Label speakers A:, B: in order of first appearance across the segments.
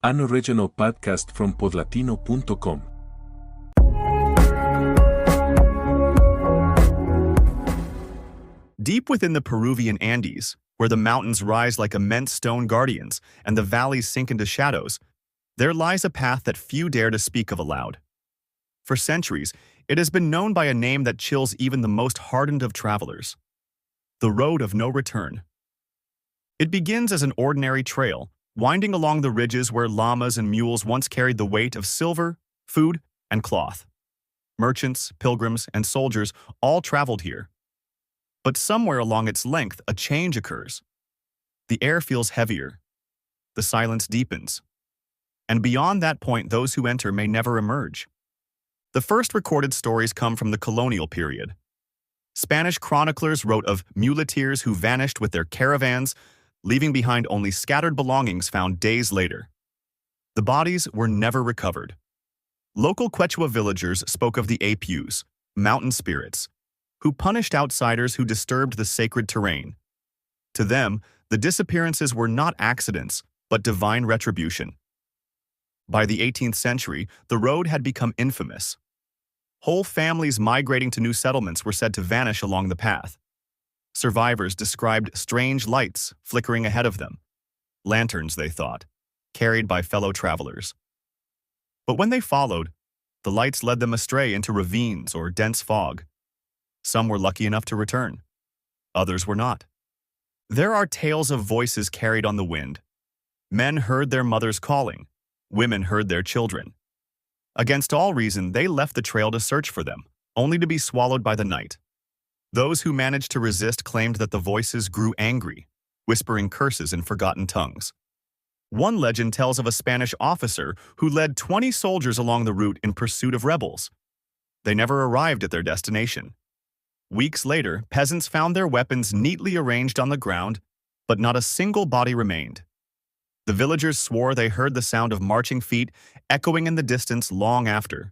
A: An original podcast from podlatino.com.
B: Deep within the Peruvian Andes, where the mountains rise like immense stone guardians and the valleys sink into shadows, there lies a path that few dare to speak of aloud. For centuries, it has been known by a name that chills even the most hardened of travelers: the Road of No Return. It begins as an ordinary trail, winding along the ridges where llamas and mules once carried the weight of silver, food, and cloth. Merchants, pilgrims, and soldiers all traveled here. But somewhere along its length, a change occurs. The air feels heavier. The silence deepens. And beyond that point, those who enter may never emerge. The first recorded stories come from the colonial period. Spanish chroniclers wrote of muleteers who vanished with their caravans, leaving behind only scattered belongings found days later. The bodies were never recovered. Local Quechua villagers spoke of the Apus, mountain spirits, who punished outsiders who disturbed the sacred terrain. To them, the disappearances were not accidents, but divine retribution. By the 18th century, the road had become infamous. Whole families migrating to new settlements were said to vanish along the path. Survivors described strange lights flickering ahead of them. Lanterns, they thought, carried by fellow travelers. But when they followed, the lights led them astray into ravines or dense fog. Some were lucky enough to return. Others were not. There are tales of voices carried on the wind. Men heard their mothers calling. Women heard their children. Against all reason, they left the trail to search for them, only to be swallowed by the night. Those who managed to resist claimed that the voices grew angry, whispering curses in forgotten tongues. One legend tells of a Spanish officer who led 20 soldiers along the route in pursuit of rebels. They never arrived at their destination. Weeks later, peasants found their weapons neatly arranged on the ground, but not a single body remained. The villagers swore they heard the sound of marching feet echoing in the distance long after.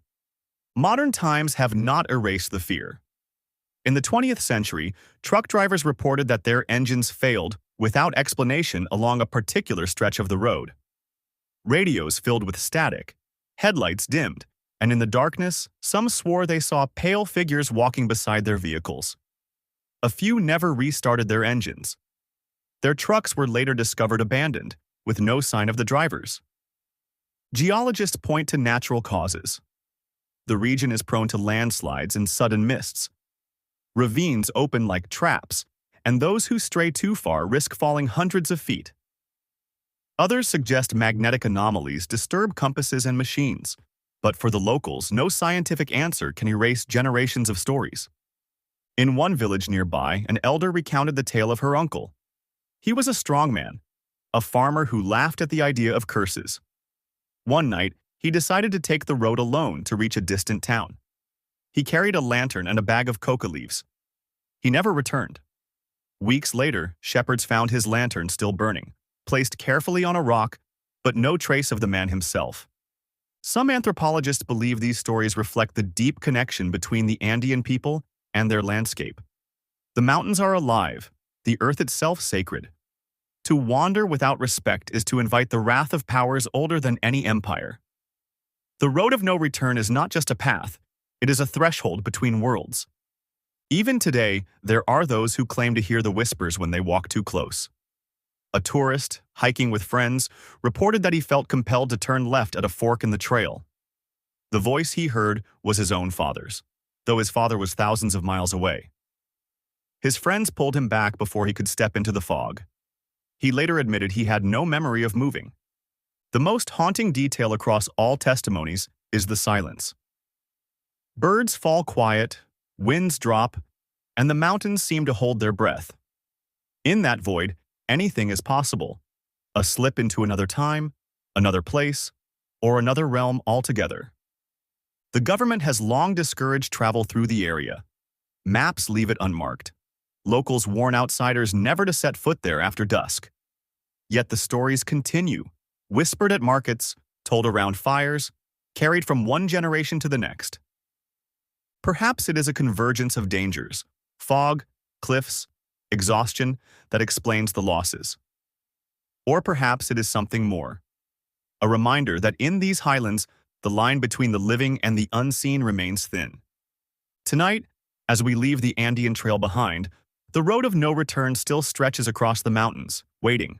B: Modern times have not erased the fear. In the 20th century, truck drivers reported that their engines failed without explanation along a particular stretch of the road. Radios filled with static, headlights dimmed, and in the darkness, some swore they saw pale figures walking beside their vehicles. A few never restarted their engines. Their trucks were later discovered abandoned, with no sign of the drivers. Geologists point to natural causes. The region is prone to landslides and sudden mists. Ravines open like traps, and those who stray too far risk falling hundreds of feet. Others suggest magnetic anomalies disturb compasses and machines, but for the locals, no scientific answer can erase generations of stories. In one village nearby, an elder recounted the tale of her uncle. He was a strong man, a farmer who laughed at the idea of curses. One night, he decided to take the road alone to reach a distant town. He carried a lantern and a bag of coca leaves. He never returned. Weeks later, shepherds found his lantern still burning, placed carefully on a rock, but no trace of the man himself. Some anthropologists believe these stories reflect the deep connection between the Andean people and their landscape. The mountains are alive, the earth itself sacred. To wander without respect is to invite the wrath of powers older than any empire. The road of no return is not just a path, it is a threshold between worlds. Even today, there are those who claim to hear the whispers when they walk too close. A tourist, hiking with friends, reported that he felt compelled to turn left at a fork in the trail. The voice he heard was his own father's, though his father was thousands of miles away. His friends pulled him back before he could step into the fog. He later admitted he had no memory of moving. The most haunting detail across all testimonies is the silence. Birds fall quiet, winds drop, and the mountains seem to hold their breath. In that void, anything is possible. A slip into another time, another place, or another realm altogether. The government has long discouraged travel through the area. Maps leave it unmarked. Locals warn outsiders never to set foot there after dusk. Yet the stories continue, whispered at markets, told around fires, carried from one generation to the next. Perhaps it is a convergence of dangers, fog, cliffs, exhaustion, that explains the losses. Or perhaps it is something more. a reminder that in these highlands, the line between the living and the unseen remains thin. Tonight, as we leave the Andean Trail behind, the road of no return still stretches across the mountains, waiting.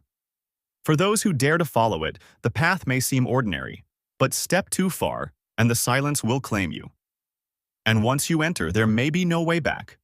B: For those who dare to follow it, the path may seem ordinary, but step too far, and the silence will claim you. And once you enter, there may be no way back.